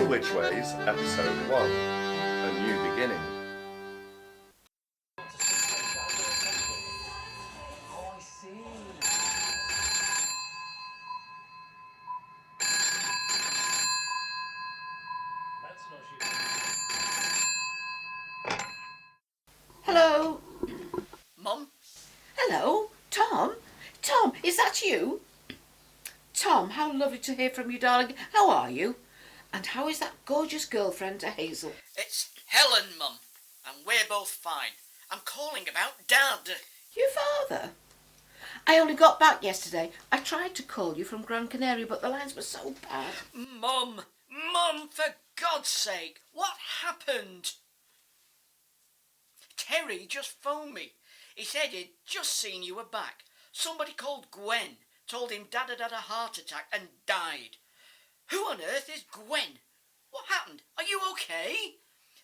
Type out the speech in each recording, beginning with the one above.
Littlewich Ways, Episode 1, A New Beginning. Hello. Mum? Hello. Tom? Tom, is that you? Tom, how lovely to hear from you, darling. How are you? And how is that gorgeous girlfriend, Hazel? It's Helen, Mum, and we're both fine. I'm calling about Dad. Your father? I only got back yesterday. I tried to call you from Gran Canaria, but the lines were so bad. Mum, for God's sake, what happened? Terry just phoned me. He said he'd just seen you were back. Somebody called Gwen told him Dad had had a heart attack and died. Who on earth is Gwen? What happened? Are you okay?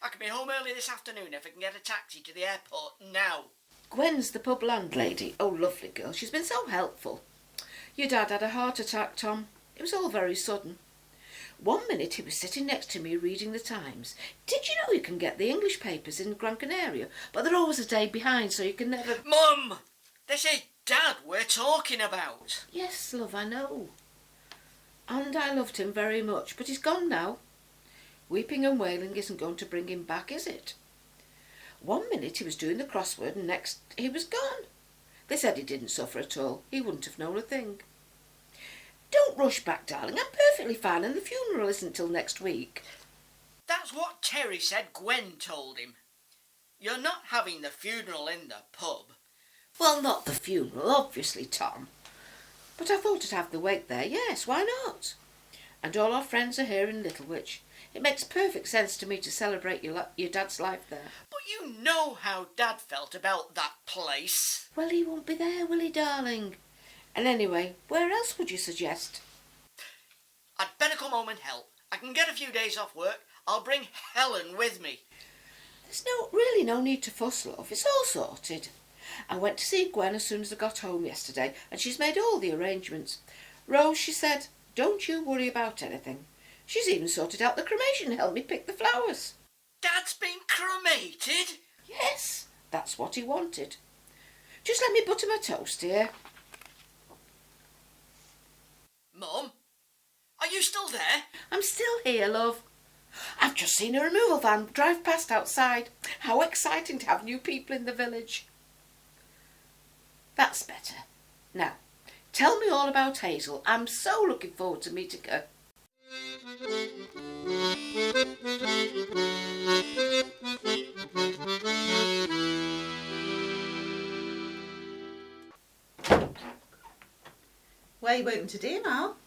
I can be home early this afternoon if I can get a taxi to the airport now. Gwen's the pub landlady. Oh, lovely girl. She's been so helpful. Your dad had a heart attack, Tom. It was all very sudden. 1 minute he was sitting next to me reading the Times. Did you know you can get the English papers in Gran Canaria? But they're always a day behind, so you can never... Mum! This is Dad we're talking about. Yes, love, I know. And I loved him very much, but he's gone now. Weeping and wailing isn't going to bring him back, is it? 1 minute he was doing the crossword and next he was gone. They said he didn't suffer at all. He wouldn't have known a thing. Don't rush back, darling. I'm perfectly fine and the funeral isn't till next week. That's what Terry said Gwen told him. You're not having the funeral in the pub. Well, not the funeral, obviously, Tom. But I thought I'd have the wake there. Yes, why not? And all our friends are here in Littlewich. It makes perfect sense to me to celebrate your dad's life there. But you know how Dad felt about that place. Well, he won't be there, will he, darling? And anyway, where else would you suggest? I'd better come home and help. I can get a few days off work. I'll bring Helen with me. There's really no need to fuss, love. It's all sorted. I went to see Gwen as soon as I got home yesterday, and she's made all the arrangements. Rose, she said, don't you worry about anything. She's even sorted out the cremation and helped me pick the flowers. Dad's been cremated? Yes, that's what he wanted. Just let me butter my toast here. Mum, are you still there? I'm still here, love. I've just seen a removal van drive past outside. How exciting to have new people in the village. That's better. Now, tell me all about Hazel. I'm so looking forward to meeting her. Where are you working today, Mal?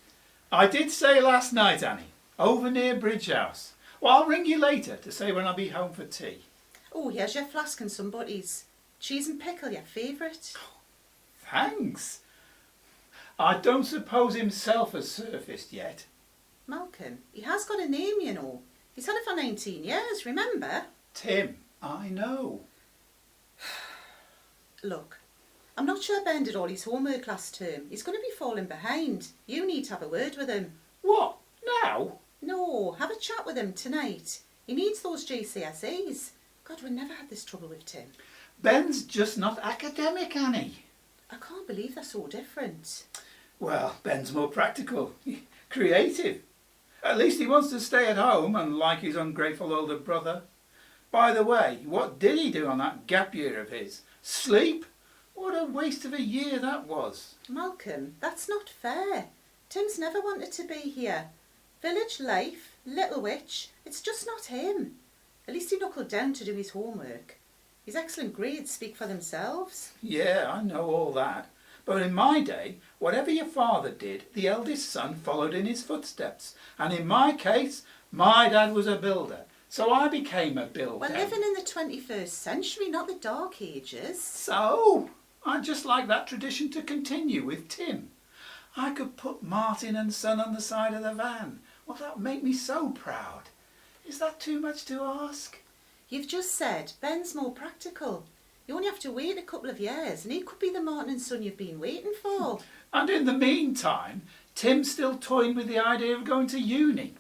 I did say last night, Annie, over near Bridge House. Well, I'll ring you later to say when I'll be home for tea. Oh, here's your flask and some butties. Cheese and pickle, your favourite. Thanks. I don't suppose himself has surfaced yet. Malcolm, he has got a name, you know. He's had it for 19 years, remember? Tim, I know. Look, I'm not sure Ben did all his homework last term. He's going to be falling behind. You need to have a word with him. What? Now? No, have a chat with him tonight. He needs those GCSEs. God, we never had this trouble with Tim. Ben's just not academic, Annie. I can't believe they're so different. Well, Ben's more practical, creative. At least he wants to stay at home, unlike his ungrateful older brother. By the way, what did he do on that gap year of his? Sleep? What a waste of a year that was. Malcolm, that's not fair. Tim's never wanted to be here. Village life, Littlewich, it's just not him. At least he knuckled down to do his homework. His excellent grades speak for themselves. Yeah, I know all that. But in my day, whatever your father did, the eldest son followed in his footsteps. And in my case, my dad was a builder, so I became a builder. We're living in the 21st century, not the Dark Ages. So, I'd just like that tradition to continue with Tim. I could put Martin and Son on the side of the van. Well, that would make me so proud. Is that too much to ask? You've just said Ben's more practical. You only have to wait a couple of years and he could be the Martin and Son you've been waiting for. And in the meantime, Tim's still toying with the idea of going to uni.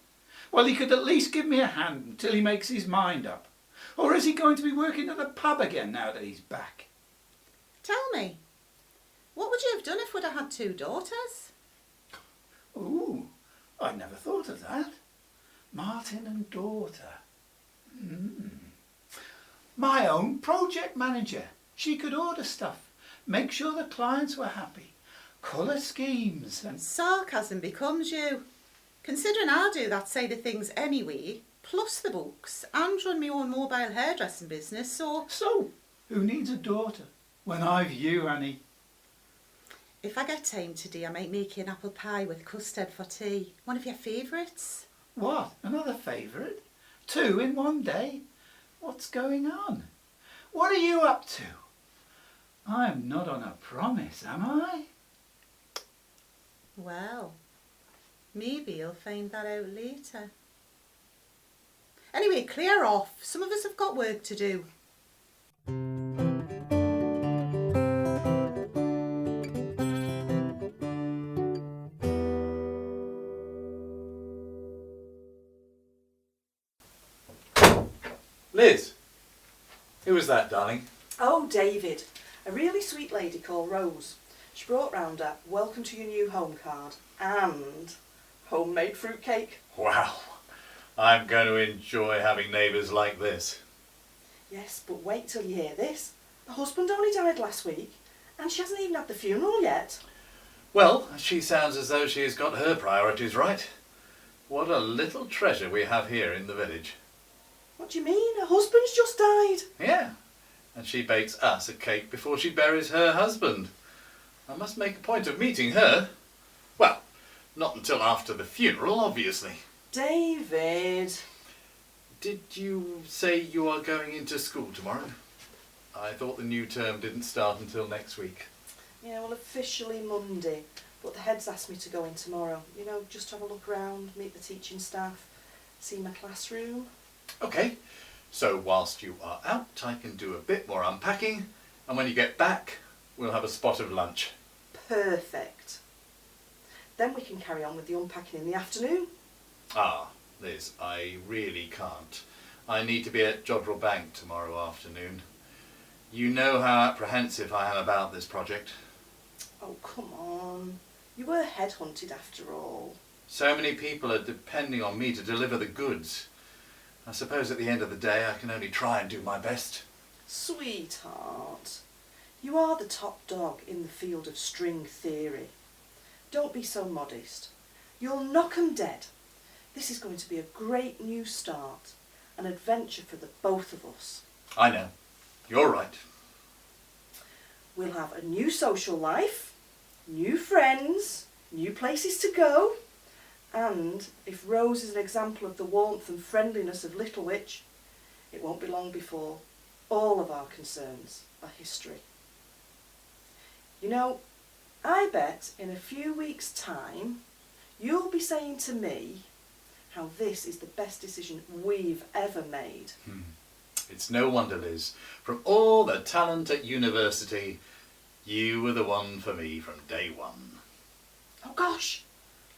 Well, he could at least give me a hand until he makes his mind up. Or is he going to be working at the pub again now that he's back? Tell me, what would you have done if we'd have had 2 daughters? Ooh, I never thought of that. Martin and daughter. My own project manager. She could order stuff, make sure the clients were happy, colour schemes and... Sarcasm becomes you. Considering I do that side of things anyway, plus the books, and run my own mobile hairdressing business, so... So, who needs a daughter when I've you, Annie? If I get time today, I might make you an apple pie with custard for tea. One of your favourites. What? Another favourite? 2 in one day? What's going on? What are you up to? I'm not on a promise, am I? Well, maybe you'll find that out later. Anyway, clear off. Some of us have got work to do. Liz, who was that, darling? Oh, David, a really sweet lady called Rose. She brought round a welcome to your new home card and homemade fruitcake. Wow, I'm going to enjoy having neighbours like this. Yes, but wait till you hear this. The husband only died last week and she hasn't even had the funeral yet. Well, she sounds as though she's got her priorities right. What a little treasure we have here in the village. What do you mean? Her husband's just died. Yeah, and she bakes us a cake before she buries her husband. I must make a point of meeting her. Well, not until after the funeral, obviously. David. Did you say you are going into school tomorrow? I thought the new term didn't start until next week. Yeah, well, officially Monday, but the head's asked me to go in tomorrow. You know, just have a look around, meet the teaching staff, see my classroom. Okay, so whilst you are out, I can do a bit more unpacking, and when you get back, we'll have a spot of lunch. Perfect. Then we can carry on with the unpacking in the afternoon. Ah, Liz, I really can't. I need to be at Jodrell Bank tomorrow afternoon. You know how apprehensive I am about this project. Oh, come on. You were headhunted after all. So many people are depending on me to deliver the goods. I suppose at the end of the day I can only try and do my best. Sweetheart, you are the top dog in the field of string theory. Don't be so modest. You'll knock 'em dead. This is going to be a great new start, an adventure for the both of us. I know. You're right. We'll have a new social life, new friends, new places to go, and if Rose is an example of the warmth and friendliness of Littlewich, it won't be long before all of our concerns are history. You know, I bet in a few weeks' time you'll be saying to me how this is the best decision we've ever made. It's no wonder, Liz. From all the talent at university, you were the one for me from day one. Oh gosh,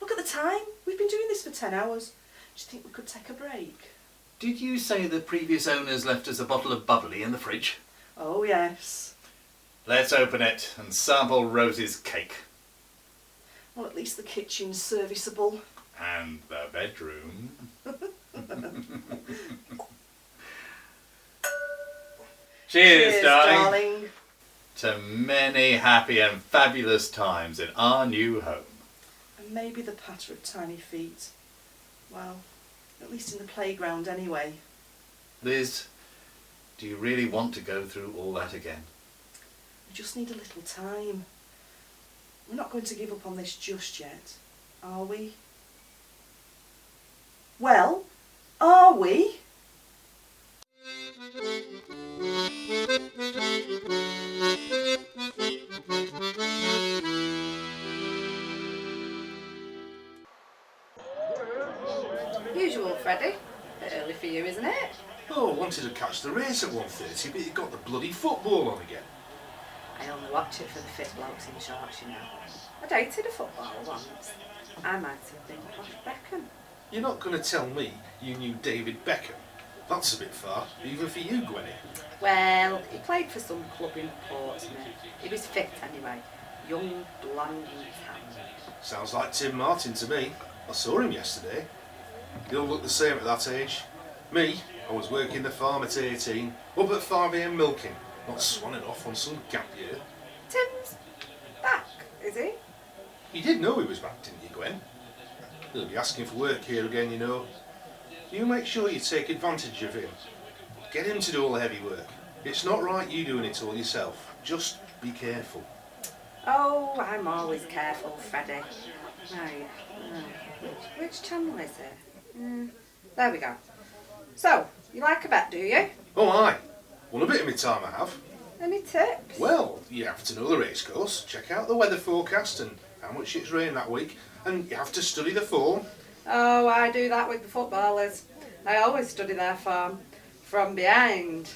look at the time. We've been doing this for 10 hours. Do you think we could take a break? Did you say the previous owners left us a bottle of bubbly in the fridge? Oh yes. Let's open it and sample Rose's cake. Well, at least the kitchen's serviceable. And the bedroom. Cheers, darling. To many happy and fabulous times in our new home. And maybe the patter of tiny feet. Well, at least in the playground anyway. Liz, do you really want to go through all that again? We just need a little time. We're not going to give up on this just yet, are we? Well, are we? Usual, Freddie. Bit early for you, isn't it? Oh, I wanted to catch the race at 1:30, but you got the bloody football on again. I only watch it for the fit blokes in shorts, you know. I dated a footballer once. I might have been Posh Beckham. You're not going to tell me you knew David Beckham? That's a bit far, even for you, Gwenny. Well, he played for some club in Portsmouth. He was fit anyway. Young, blonde and tan. Sounds like Tim Martin to me. I saw him yesterday. They all look the same at that age. Me, I was working the farm at 18, up at 5 AM milking, not swanning off on some gap year. Tim's back, is he? You did know he was back, didn't you, Gwen? He'll be asking for work here again, you know. You make sure you take advantage of him. Get him to do all the heavy work. It's not right you doing it all yourself. Just be careful. Oh, I'm always careful, Freddie. Right. Which channel is it? There we go. So, you like a bet, do you? Oh, aye. Well, a bit of my time I have. Any tips? Well, you have to know the racecourse, check out the weather forecast and how much it's rained that week, and you have to study the form. Oh, I do that with the footballers. I always study their form from behind.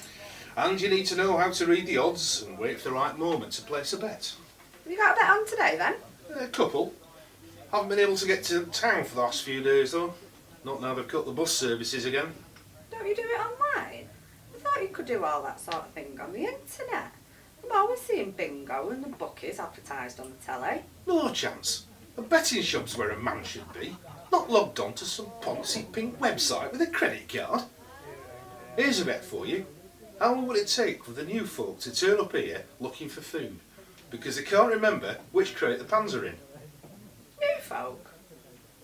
And you need to know how to read the odds and wait for the right moment to place a bet. Have you got a bet on today then? A couple. Haven't been able to get to town for the last few days though. Not now they've cut the bus services again. Don't you do it online? I thought you could do all that sort of thing on the internet. I'm always seeing bingo and the bookies advertised on the telly. No chance. A betting shop's where a man should be, not logged on to some poncy pink website with a credit card. Here's a bet for you. How long will it take for the new folk to turn up here looking for food? Because they can't remember which crate the pans are in. New folk?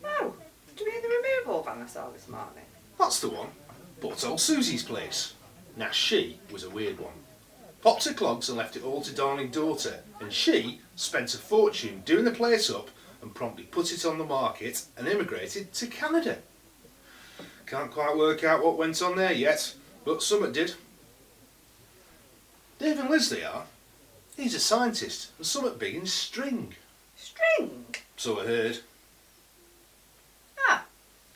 Oh, do you mean the removal van I saw this morning? That's the one. Bought old Susie's place. Now she was a weird one. Popped her clogs and left it all to darling daughter, and she spent a fortune doing the place up and promptly put it on the market and immigrated to Canada. Can't quite work out what went on there yet, but something did. Dave and Liz they are. He's a scientist and something big in string. String? So I heard. Ah,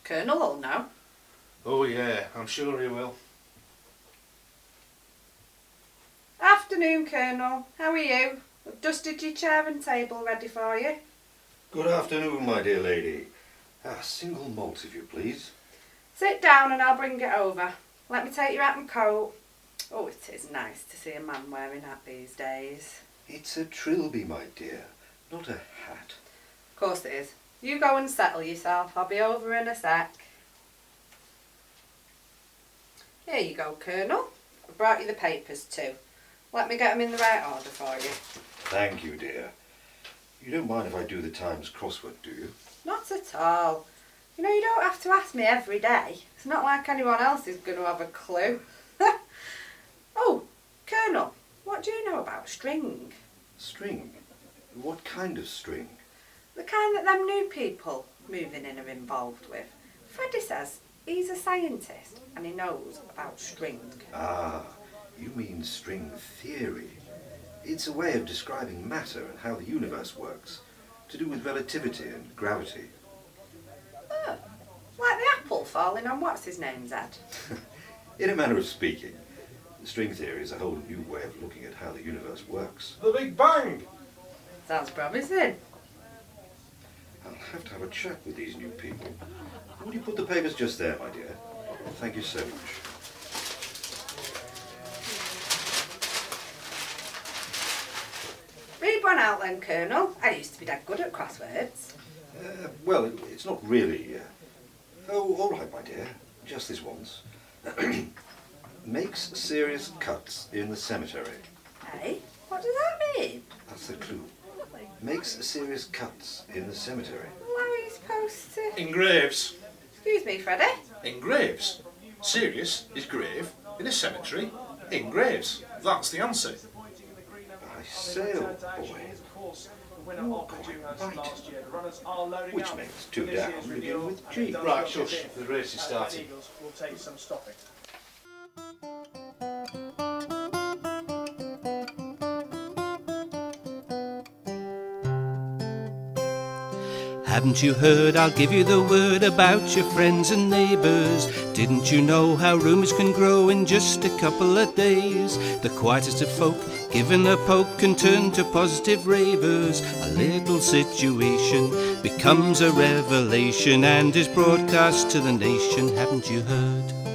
Colonel will know. Oh yeah, I'm sure he will. Afternoon, Colonel. How are you? I've dusted your chair and table ready for you. Good afternoon, my dear lady. A single malt, if you please. Sit down and I'll bring it over. Let me take your hat and coat. Oh, it is nice to see a man wearing hat these days. It's a trilby, my dear, not a hat. Of course it is. You go and settle yourself. I'll be over in a sec. Here you go, Colonel. I brought you the papers too. Let me get them in the right order for you. Thank you, dear. You don't mind if I do the Times crossword, do you? Not at all. You know, you don't have to ask me every day. It's not like anyone else is going to have a clue. Oh, Colonel, what do you know about string? String? What kind of string? The kind that them new people moving in are involved with. Freddie says he's a scientist and he knows about string. Ah, you mean string theory. It's a way of describing matter and how the universe works, to do with relativity and gravity. Oh, like the apple falling on what's-his-name's head. In a manner of speaking, string theory is a whole new way of looking at how the universe works. The Big Bang! Sounds promising. I'll have to have a chat with these new people. Would you put the papers just there, my dear? Thank you so much. Read one out then, Colonel. I used to be dead good at crosswords. Well, it's not really... Oh, all right, my dear. Just this once. Makes serious cuts in the cemetery. Hey, what does that mean? That's the clue. Makes serious cuts in the cemetery. Well, how are you supposed to... In graves. Excuse me, Freddie. In graves. Sirius is grave in a cemetery. In graves. That's the answer. I say, old boy. You're quite right. Which makes two down begin with G. Right, shush. The race is starting. Haven't you heard? I'll give you the word about your friends and neighbours. Didn't you know how rumours can grow in just a couple of days? The quietest of folk, given a poke, can turn to positive ravers. A little situation becomes a revelation and is broadcast to the nation. Haven't you heard?